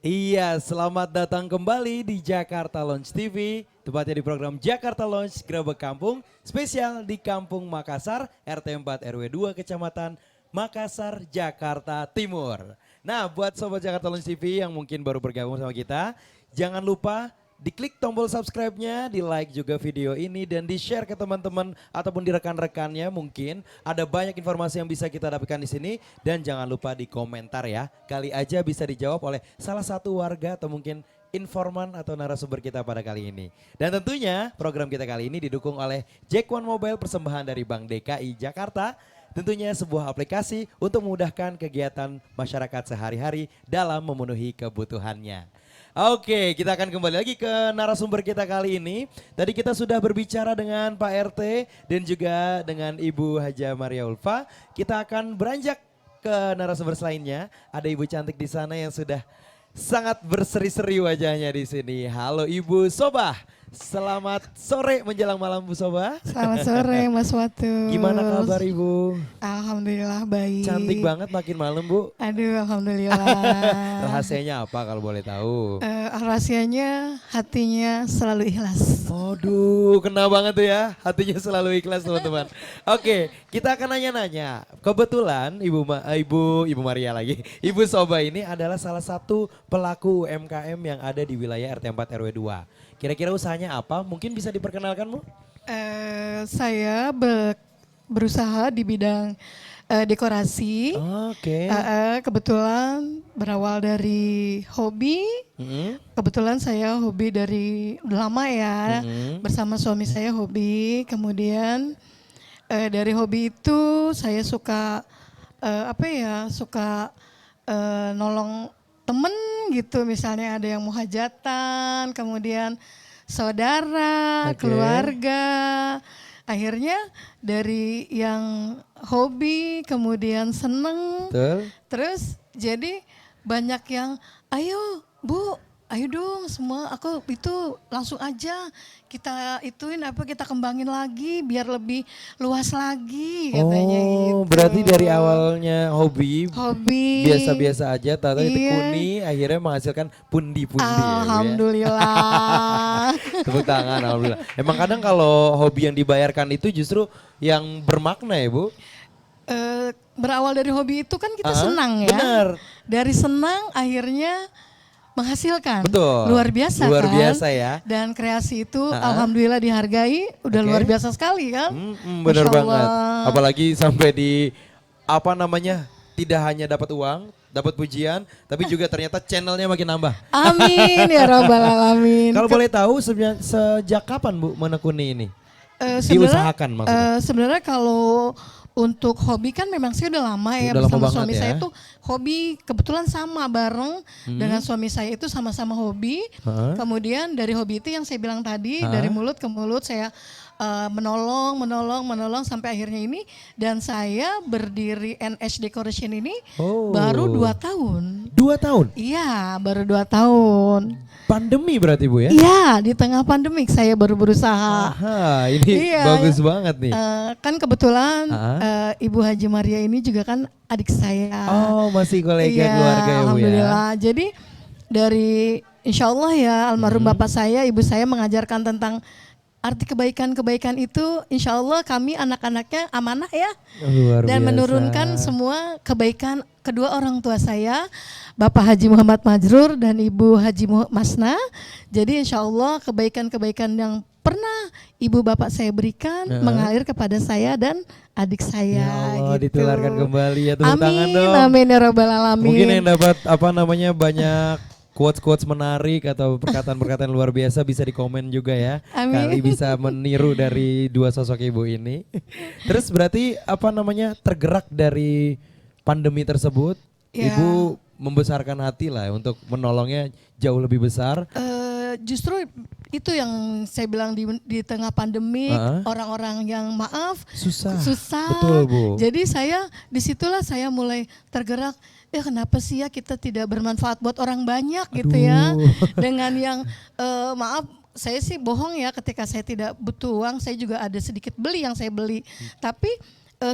Iya, selamat datang kembali di Jakarta Launch TV, tepatnya di program Jakarta Launch Grebek Kampung, spesial di Kampung Makassar, RT 4 RW 2 Kecamatan Makassar, Jakarta Timur. Nah, buat Sobat Jakarta Launch TV yang mungkin baru bergabung sama kita, jangan lupa diklik tombol subscribe-nya, di like juga video ini dan di share ke teman-teman ataupun di rekan-rekannya, mungkin ada banyak informasi yang bisa kita dapatkan di sini, dan jangan lupa di komentar ya, kali aja bisa dijawab oleh salah satu warga atau mungkin informan atau narasumber kita pada kali ini. Dan tentunya program kita kali ini didukung oleh Jack One Mobile, persembahan dari Bank DKI Jakarta. Tentunya sebuah aplikasi untuk memudahkan kegiatan masyarakat sehari-hari dalam memenuhi kebutuhannya. Oke, kita akan kembali lagi ke narasumber kita kali ini. Tadi kita sudah berbicara dengan Pak RT dan juga dengan Ibu Haja Maria Ulfa. Kita akan beranjak ke narasumber lainnya. Ada Ibu cantik di sana yang sudah sangat berseri-seri wajahnya di sini. Halo Ibu Sobah, Selamat sore menjelang malam Bu Soba. Selamat sore Mas Watu. Gimana kabar Ibu? Alhamdulillah baik. Cantik banget makin malam Bu. Aduh alhamdulillah. Rahasianya apa kalau boleh tahu? Rahasianya hatinya selalu ikhlas. Aduh, kena banget tuh ya. Hatinya selalu ikhlas teman-teman. Oke, kita akan nanya-nanya. Kebetulan Ibu Maria lagi. Ibu Soba ini adalah salah satu pelaku UMKM yang ada di wilayah RT 4 RW 2. Kira-kira usahanya apa? Mungkin bisa diperkenalkan Bu? Saya berusaha di bidang dekorasi. Oke. Kebetulan berawal dari hobi. Kebetulan saya hobi dari lama ya. Bersama suami saya hobi. Kemudian dari hobi itu saya suka nolong temen gitu, misalnya ada yang mau hajatan, kemudian saudara, keluarga. Akhirnya dari yang hobi kemudian seneng, terus jadi banyak yang ayo Bu, ayo dong semua, aku itu langsung aja kita kita kembangin lagi biar lebih luas lagi katanya gitu. Berarti dari awalnya hobi biasa-biasa aja, tahu ditekuni akhirnya menghasilkan pundi-pundi. Alhamdulillah. Ya, tepuk tangan, alhamdulillah. Emang kadang kalau hobi yang dibayarkan itu justru yang bermakna ya Bu? Berawal dari hobi itu kan kita senang ya. Benar. Dari senang akhirnya menghasilkan. Betul. Luar biasa luar kan. biasa ya. Dan kreasi itu alhamdulillah dihargai, udah luar biasa sekali kan. Benar banget. Apalagi sampai di tidak hanya dapat uang, dapat pujian, tapi juga ternyata channelnya makin nambah. Amin ya rabbal alamin. Kalau boleh tahu sejak kapan Bu menekuni ini? Diusahakan maksudnya. Sebenarnya kalau untuk hobi kan memang saya udah lama ya bersama suami saya tuh hobi, kebetulan sama bareng dengan suami saya itu sama-sama hobi. Kemudian dari hobi itu yang saya bilang tadi, dari mulut ke mulut saya menolong sampai akhirnya ini, dan saya berdiri NH Decoration ini baru 2 tahun. 2 tahun? Iya, baru 2 tahun. Pandemi berarti Bu ya? Iya, di tengah pandemik saya baru berusaha. Ini bagus banget nih. Kan kebetulan Ibu Haji Maria ini juga kan adik saya. Oh, masih kolega keluarga ya Bu ya? Alhamdulillah. Jadi dari insya Allah ya almarhum bapak saya, ibu saya mengajarkan tentang arti kebaikan-kebaikan itu, insya Allah kami anak-anaknya amanah ya. Luar dan biasa. menurunkan semua kebaikan kedua orang tua saya, Bapak Haji Muhammad Majrur dan Ibu Haji Masna. Jadi insya Allah kebaikan-kebaikan yang pernah ibu bapak saya berikan mengalir kepada saya dan adik saya. Ya Allah, gitu. ditularkan kembali ya, tepuk tangan dong. Amin ya rabbal alamin. Mungkin yang dapat banyak quotes-quotes menarik atau perkataan-perkataan luar biasa bisa di komen juga ya. Amin. Kali bisa meniru dari dua sosok ibu ini. Terus berarti tergerak dari pandemi tersebut, ibu membesarkan hati lah untuk menolongnya jauh lebih besar. Justru itu yang saya bilang di tengah pandemi, orang-orang yang susah. Betul Bu. Jadi disitulah saya mulai tergerak. Kenapa sih ya kita tidak bermanfaat buat orang banyak gitu ya. Dengan yang saya sih bohong ya, ketika saya tidak butuh uang saya juga ada sedikit beli yang saya beli. Tapi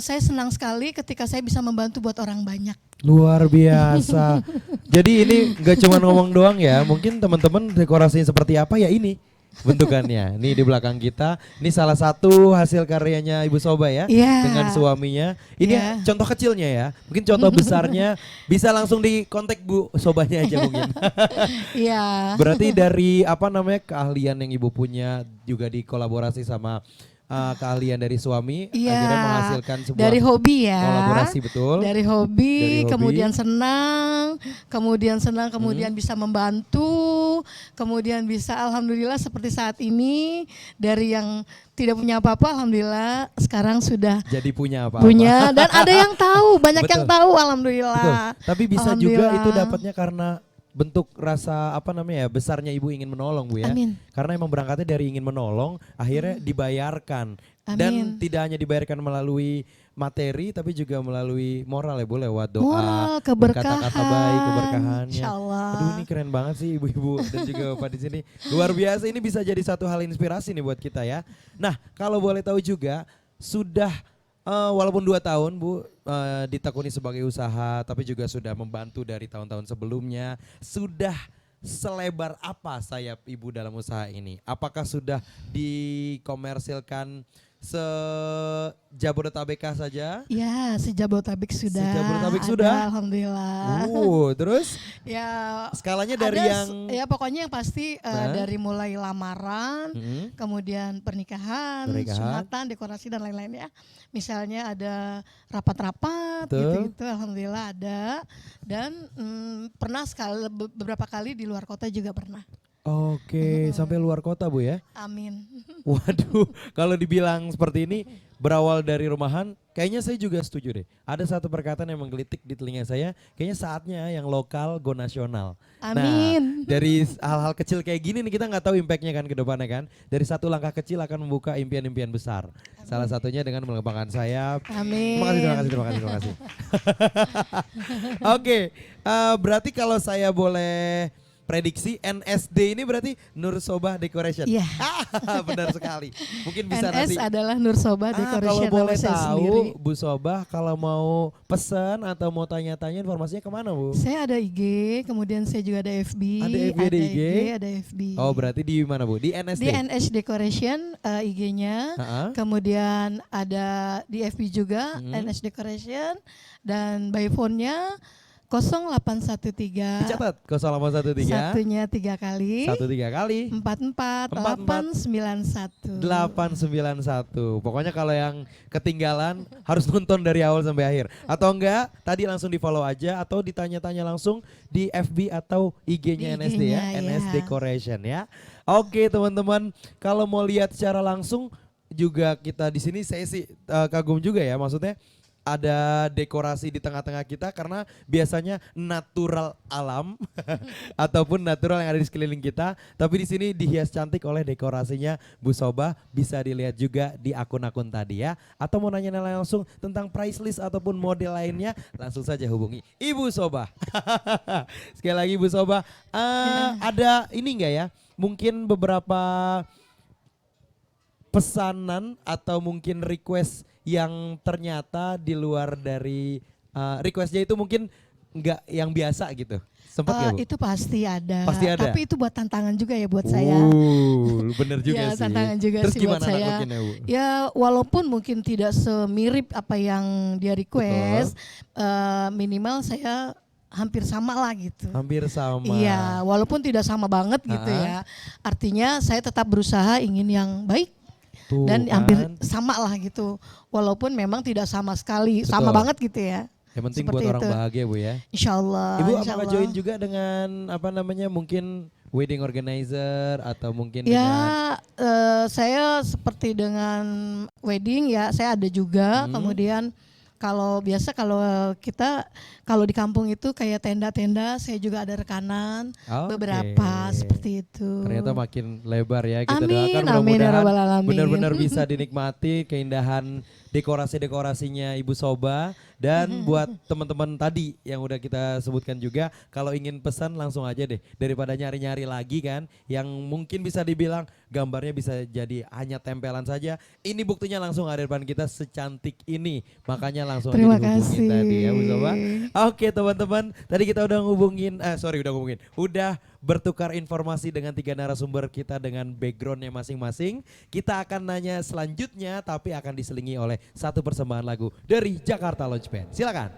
saya senang sekali ketika saya bisa membantu buat orang banyak. Luar biasa. Jadi ini gak cuma ngomong doang ya, mungkin teman-teman dekorasinya seperti apa ya ini bentukannya. Nih di belakang kita, ini salah satu hasil karyanya Ibu Soba ya, dengan suaminya. Ini contoh kecilnya ya, mungkin contoh besarnya bisa langsung di kontak Bu Sobanya aja mungkin. Berarti dari keahlian yang Ibu punya juga dikolaborasi sama keahlian dari suami, akhirnya menghasilkan sebuah dari hobi ya, kolaborasi. Betul, dari hobi. kemudian senang, kemudian bisa membantu, kemudian bisa alhamdulillah seperti saat ini, dari yang tidak punya apa-apa alhamdulillah sekarang sudah jadi punya apa-apa. Punya, dan ada yang tahu, banyak yang tahu alhamdulillah. Tapi bisa juga itu dapatnya karena bentuk rasa besarnya ibu ingin menolong Bu ya. Amin. Karena emang berangkatnya dari ingin menolong, akhirnya dibayarkan Dan Amin. tidak hanya dibayarkan melalui materi tapi juga melalui moral ya, boleh lewat doa, Moral, berkata-kata baik, keberkahan. keberkahannya. Insyaallah. Aduh ini keren banget sih ibu-ibu dan juga bapak di sini. Luar biasa, ini bisa jadi satu hal inspirasi nih buat kita ya. Nah kalau boleh tahu juga sudah walaupun 2 tahun Bu ditekuni sebagai usaha tapi juga sudah membantu dari tahun-tahun sebelumnya. Sudah selebar apa sayap ibu dalam usaha ini? Apakah sudah dikomersilkan se-Jabodetabek saja? Ya, sejabotabek sudah. Sejabodetabek Ada, sudah? Alhamdulillah. Terus Ya, skalanya dari ada yang ya pokoknya yang pasti Nah. dari mulai lamaran, kemudian pernikahan, Pernikahan. sunatan, dekorasi dan lain-lain ya. Misalnya ada rapat-rapat Betul. gitu-gitu, alhamdulillah ada. Dan pernah beberapa kali di luar kota juga pernah. Oke, sampai luar kota Bu ya? Amin. Waduh, kalau dibilang seperti ini berawal dari rumahan, kayaknya saya juga setuju deh. Ada satu perkataan yang menggelitik di telinga saya, kayaknya saatnya yang lokal go nasional. Amin. Nah, dari hal-hal kecil kayak gini nih kita nggak tahu impactnya kan ke depannya kan. Dari satu langkah kecil akan membuka impian-impian besar. Salah satunya dengan mengembangkan sayap. Amin. Terima kasih. Oke, berarti kalau saya boleh prediksi NSD ini berarti Nur Sobah Decoration. Iya. Benar sekali. Mungkin bisa NS nanti. adalah Nur Sobah Decoration. Kalau boleh nama saya sendiri. tahu Bu Sobah kalau mau pesan atau mau tanya-tanya informasinya kemana Bu? Saya ada IG, kemudian saya juga ada FB. Ada FB, ada IG? Ada FB. Oh berarti di mana Bu? Di NSD? Di NS Decoration IG-nya, kemudian ada di FB juga NS Decoration, dan by phone-nya 0813. Dicatat 0813. Satunya 3 kali. 3 kali. 44 891. 891. Pokoknya kalau yang ketinggalan harus nonton dari awal sampai akhir. Atau enggak, tadi langsung di-follow aja atau ditanya-tanya langsung di FB atau IG-nya NSD ya, NS Decoration ya. Oke, teman-teman, kalau mau lihat secara langsung juga kita di sini saya sih kagum juga ya, maksudnya ada dekorasi di tengah-tengah kita karena biasanya natural alam ataupun natural yang ada di sekeliling kita, tapi di sini dihias cantik oleh dekorasinya Bu Sobah. Bisa dilihat juga di akun-akun tadi ya. Atau mau nanya langsung tentang price list ataupun model lainnya, langsung saja hubungi Ibu Sobah. Sekali lagi Bu Sobah, ada ini enggak ya? Mungkin beberapa pesanan atau mungkin request yang ternyata di luar dari requestnya itu mungkin nggak yang biasa gitu. Sempat nggak Bu? Itu pasti ada. Pasti ada. Tapi itu buat tantangan juga ya buat saya. Bener juga Ya, sih. tantangan juga Terus sih buat gimana saya. naklukinnya, Bu? Ya walaupun mungkin tidak semirip apa yang dia request, minimal saya hampir sama lah gitu. Hampir sama. Iya, walaupun tidak sama banget gitu ya. Artinya saya tetap berusaha ingin yang baik. Tuh, dan kan? hampir sama lah gitu, walaupun memang tidak sama sekali, sama banget gitu ya. Yang penting Seperti buat orang itu. bahagia Bu ya. Insya Allah. Ibu insya apakah Allah. join juga dengan apa namanya mungkin wedding organizer atau mungkin Ya, dengan saya seperti dengan wedding ya, saya ada juga. Kemudian kalau biasa kalau di kampung itu kayak tenda-tenda, saya juga ada rekanan beberapa seperti itu. Ternyata makin lebar ya, kita Amin, doakan amin, ya Rabbal mudah-mudahan Alamin. benar-benar bisa dinikmati keindahan dekorasi-dekorasinya Ibu Sobah. Dan buat teman-teman tadi yang udah kita sebutkan juga, kalau ingin pesan langsung aja deh, daripada nyari-nyari lagi kan, yang mungkin bisa dibilang gambarnya bisa jadi hanya tempelan saja. Ini buktinya langsung ada di depan kita secantik ini, makanya langsung Terima aja dihubungin kasih. tadi ya Bu Sobah. Oke teman-teman, tadi kita udah udah bertukar informasi dengan 3 narasumber kita dengan backgroundnya masing-masing. Kita akan nanya selanjutnya, tapi akan diselingi oleh satu persembahan lagu dari Jakarta Lounge Band. Silakan.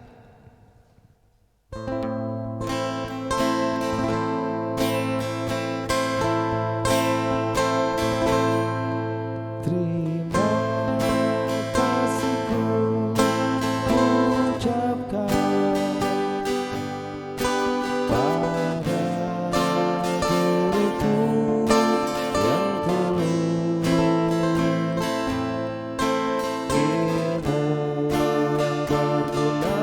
Terima kasihku ucapkan pada diriku yang tulus, ilmu yang berguna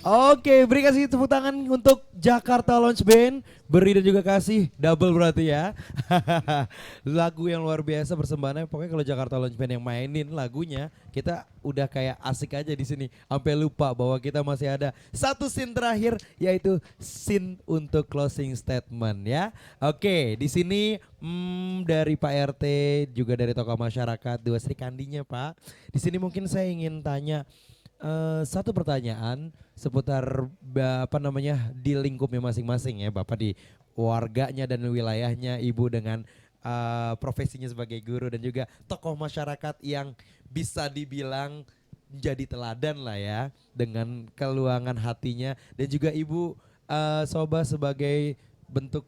Oke, beri kasih tepuk tangan untuk Jakarta Lounge Band. Beri dan juga kasih double berarti ya. Lagu yang luar biasa persembahannya. Pokoknya kalau Jakarta Lounge Band yang mainin lagunya, kita udah kayak asik aja di sini. Sampai lupa bahwa kita masih ada satu scene terakhir, yaitu scene untuk closing statement ya. Oke, di sini dari Pak RT juga dari tokoh masyarakat Dua Sri Kandinya Pak. Di sini mungkin saya ingin tanya satu pertanyaan seputar di lingkupnya masing-masing ya, Bapak di warganya dan wilayahnya, Ibu dengan profesinya sebagai guru dan juga tokoh masyarakat yang bisa dibilang jadi teladan lah ya dengan keluangan hatinya, dan juga Ibu Soba sebagai bentuk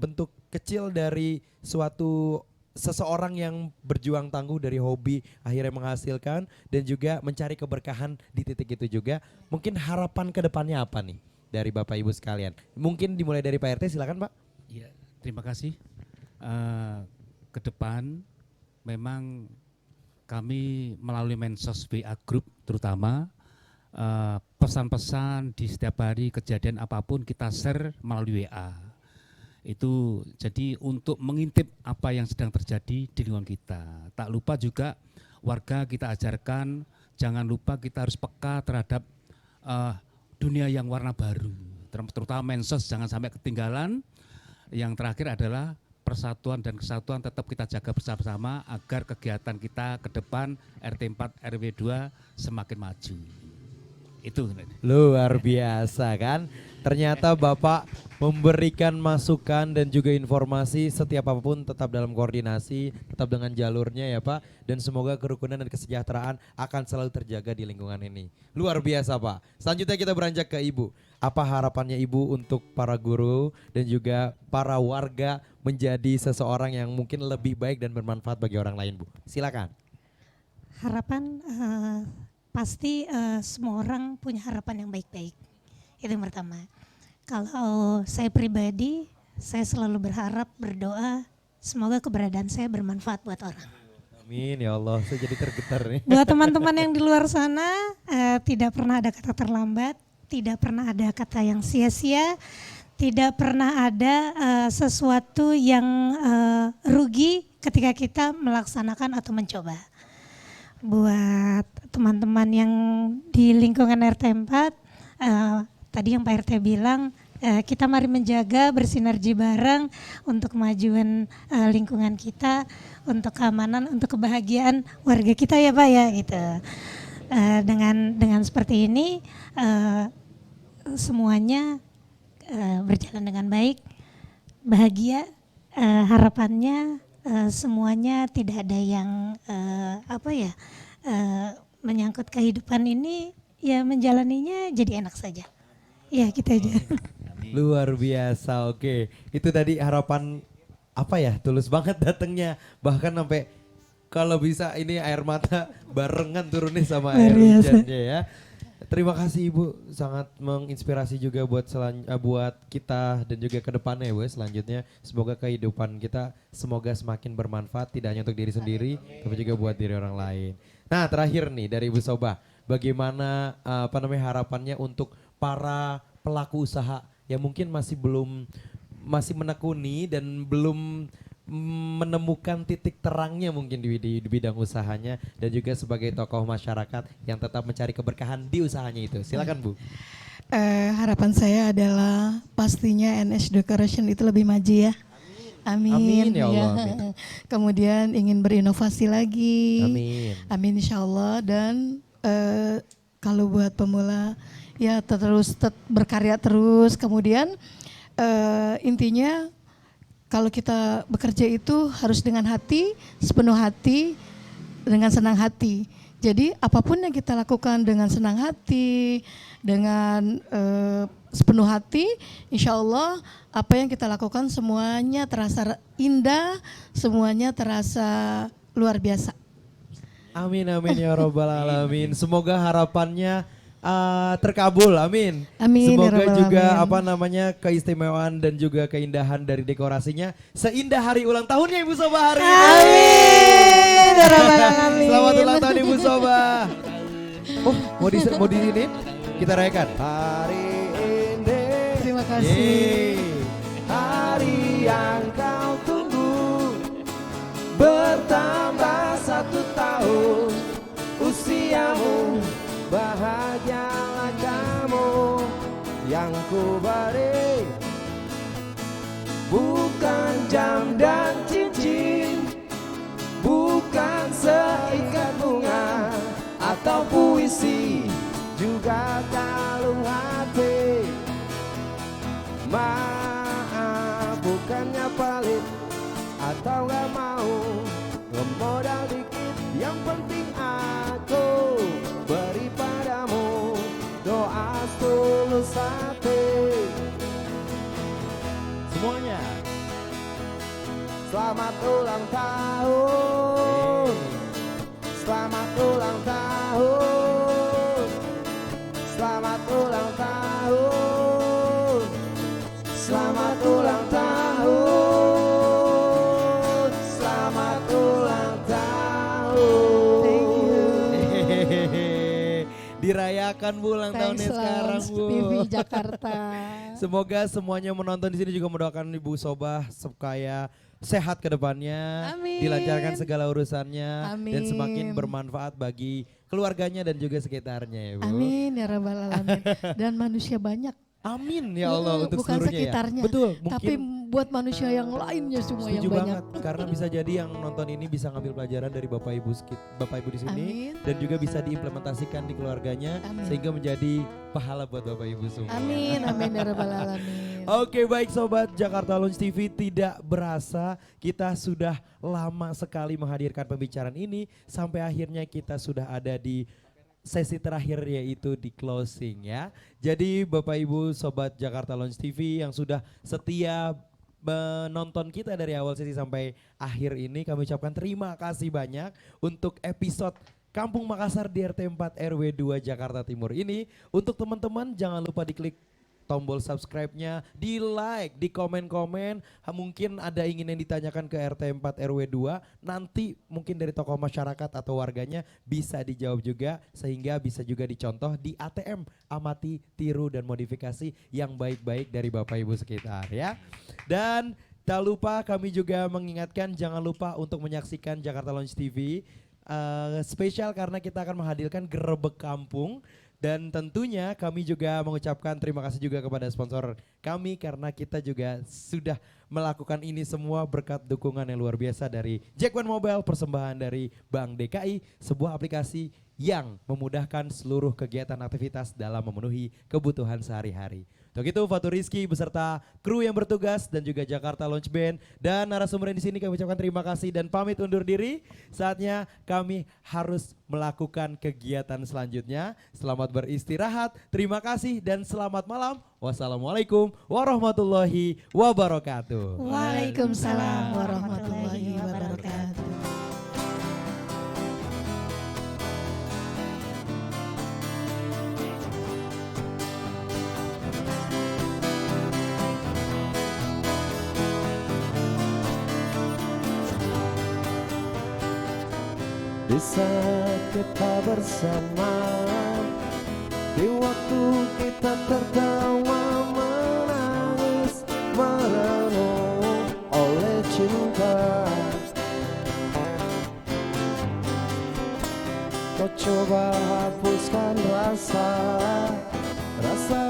bentuk kecil dari suatu seseorang yang berjuang tangguh dari hobi akhirnya menghasilkan dan juga mencari keberkahan di titik itu juga. Mungkin harapan ke depannya apa nih dari Bapak Ibu sekalian? Mungkin dimulai dari Pak RT, silakan Pak. Iya, terima kasih. Ke depan memang kami melalui Mensos WA Group terutama pesan-pesan di setiap hari kejadian apapun kita share melalui WA. Itu jadi untuk mengintip apa yang sedang terjadi di lingkungan kita. Tak lupa juga warga kita ajarkan jangan lupa kita harus peka terhadap dunia yang warna baru. Terutama Mensos jangan sampai ketinggalan. Yang terakhir adalah persatuan dan kesatuan tetap kita jaga bersama-sama agar kegiatan kita ke depan RT 4 RW 2 semakin maju. Itu luar biasa kan, ternyata Bapak memberikan masukan dan juga informasi setiap apapun tetap dalam koordinasi, tetap dengan jalurnya ya Pak, dan semoga kerukunan dan kesejahteraan akan selalu terjaga di lingkungan ini. Luar biasa Pak. Selanjutnya kita beranjak ke Ibu. Apa harapannya Ibu untuk para guru dan juga para warga menjadi seseorang yang mungkin lebih baik dan bermanfaat bagi orang lain Bu? Silakan. Harapan pasti semua orang punya harapan yang baik-baik. Itu yang pertama. Kalau saya pribadi, saya selalu berharap, berdoa, semoga keberadaan saya bermanfaat buat orang. Amin ya Allah, saya jadi tergetar nih. Buat teman-teman yang di luar sana, tidak pernah ada kata terlambat, tidak pernah ada kata yang sia-sia, tidak pernah ada sesuatu yang rugi ketika kita melaksanakan atau mencoba. Buat teman-teman yang di lingkungan RT 4, tadi yang Pak RT bilang, kita mari menjaga bersinergi bareng untuk kemajuan lingkungan kita, untuk keamanan, untuk kebahagiaan warga kita ya Pak ya gitu. Dengan seperti ini semuanya berjalan dengan baik, bahagia, harapannya semuanya tidak ada yang menyangkut kehidupan ini, ya menjalaninya jadi enak saja. Ya kita aja. Luar biasa, oke. Itu tadi harapan tulus banget datangnya. Bahkan sampai kalau bisa ini air mata barengan turunnya sama air hujannya ya. Terima kasih Ibu, sangat menginspirasi juga buat kita dan juga ke depannya ya Bu. Selanjutnya semoga kehidupan kita semakin bermanfaat, tidak hanya untuk diri sendiri tapi juga buat diri orang lain. Nah terakhir nih dari Ibu Soba, bagaimana harapannya untuk para pelaku usaha yang mungkin masih menekuni dan belum menemukan titik terangnya mungkin di bidang usahanya, dan juga sebagai tokoh masyarakat yang tetap mencari keberkahan di usahanya itu. Silakan Bu. Harapan saya adalah pastinya NH Decoration itu lebih maju ya. Amin. Amin ya Allah. Amin. Kemudian ingin berinovasi lagi. Amin. Amin insya Allah. Dan kalau buat pemula ya terus berkarya terus. Kemudian intinya kalau kita bekerja itu harus dengan hati, sepenuh hati, dengan senang hati. Jadi apapun yang kita lakukan dengan senang hati, dengan sepenuh hati, insya Allah apa yang kita lakukan semuanya terasa indah, semuanya terasa luar biasa. Amin amin ya Rabbal Alamin. Semoga harapannya terkabul, amin. Amin. Semoga ya juga amin. keistimewaan dan juga keindahan dari dekorasinya seindah hari ulang tahunnya Ibu Soba hari ini. Amin. Selamat ulang tahun Ibu Soba. Oh mau di ini kita rayakan. Hari ini. Terima kasih. Hari yang kau tunggu, bertambah 1 tahun usiamu, bahagialah kamu yang ku beri. Bukan jam dan cincin, bukan seikat bunga atau puisi, juga kalung hati. Maaf, bukannya pelit atau gak mau, ngemodal dikit, yang penting aku beri padamu doa tulus hati. Semuanya. Selamat ulang tahun, selamat ulang tahun, selamat ulang tahun, selamat ulang tahun, selamat ulang tahun. Thank you. Dirayakan Bu ulang tahunnya Thanks sekarang Lounge Bu. TV Jakarta. Semoga semuanya menonton di sini juga mendoakan Ibu Sobah supaya sehat ke depannya, Amin. dilancarkan segala urusannya, dan Amin. semakin bermanfaat bagi keluarganya dan juga sekitarnya ya Bu. Amin ya rabbal alamin. Dan manusia banyak. Amin ya Allah untuk bukan seluruhnya sekitarnya, ya. Betul, tapi mungkin buat manusia yang lainnya semua setuju yang banyak. banget karena bisa jadi yang nonton ini bisa ngambil pelajaran dari Bapak Ibu di sini Amin. dan juga bisa diimplementasikan di keluarganya Amin. sehingga menjadi pahala buat Bapak Ibu semua. Amin, amin ya rabbal alamin. Oke baik sobat Jakarta Lounge TV, tidak berasa kita sudah lama sekali menghadirkan pembicaraan ini sampai akhirnya kita sudah ada di sesi terakhir yaitu di closing ya. Jadi Bapak Ibu sobat Jakarta Lounge TV yang sudah setia menonton kita dari awal sesi sampai akhir ini, kami ucapkan terima kasih banyak untuk episode Kampung Makassar di RT 4 RW 2 Jakarta Timur ini. Untuk teman-teman jangan lupa diklik tombol subscribe-nya, di like, di komen-komen, mungkin ada ingin yang ditanyakan ke RT 4 RW 2, nanti mungkin dari tokoh masyarakat atau warganya bisa dijawab juga sehingga bisa juga dicontoh di ATM, amati, tiru dan modifikasi yang baik-baik dari Bapak Ibu sekitar ya. Dan tak lupa kami juga mengingatkan jangan lupa untuk menyaksikan Jakarta Lounge TV spesial karena kita akan menghadirkan Gerebek Kampung. Dan tentunya kami juga mengucapkan terima kasih juga kepada sponsor kami karena kita juga sudah melakukan ini semua berkat dukungan yang luar biasa dari Jack One Mobile, persembahan dari Bank DKI, sebuah aplikasi yang memudahkan seluruh kegiatan aktivitas dalam memenuhi kebutuhan sehari-hari. Untuk itu Fatur Rizky beserta kru yang bertugas dan juga Jakarta Lounge Band dan narasumber yang di sini kami ucapkan terima kasih dan pamit undur diri. Saatnya kami harus melakukan kegiatan selanjutnya. Selamat beristirahat, terima kasih dan selamat malam. Wassalamualaikum warahmatullahi wabarakatuh. Waalaikumsalam warahmatullahi wabarakatuh. Di saat kita bersama, di waktu kita tertawa menangis, merenung oleh cinta. Kau coba hapuskan rasa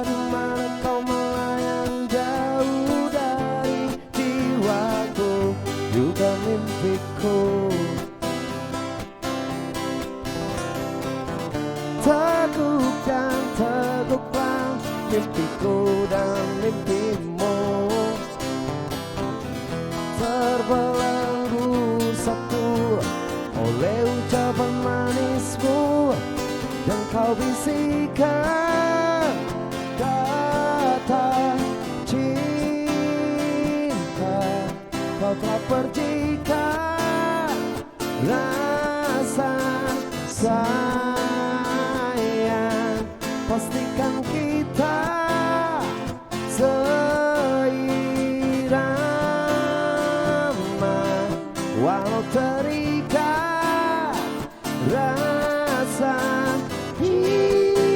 di mana kau melayang jauh dari jiwaku, juga mimpiku. Teguklah mimpiku dan mimpimu, terbelenggu satu oleh ucapan manismu yang kau bisikkan kata cinta. Kau telah percikan rasa sayang, pastikan kita seirama, walau terikat rasa hina.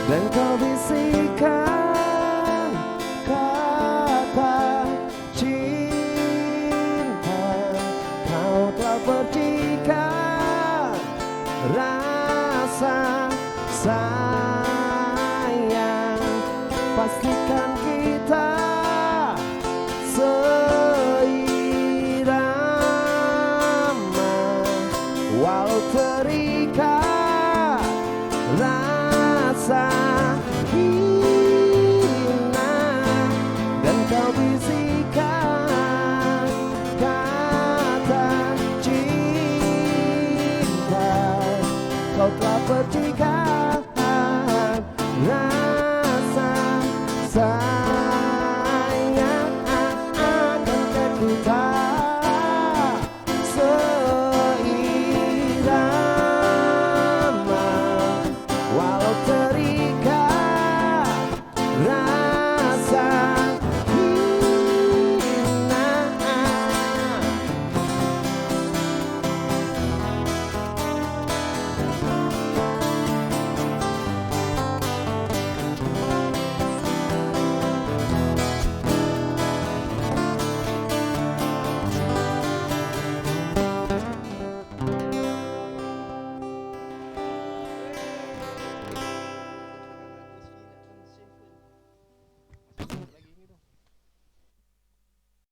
dan kau bisikan kata cinta. Kau telah percikan rasa sayang. Pastikan kita seirama, walau terikat rasa hina, dan kau bisikan kata cinta. Kau telah percikan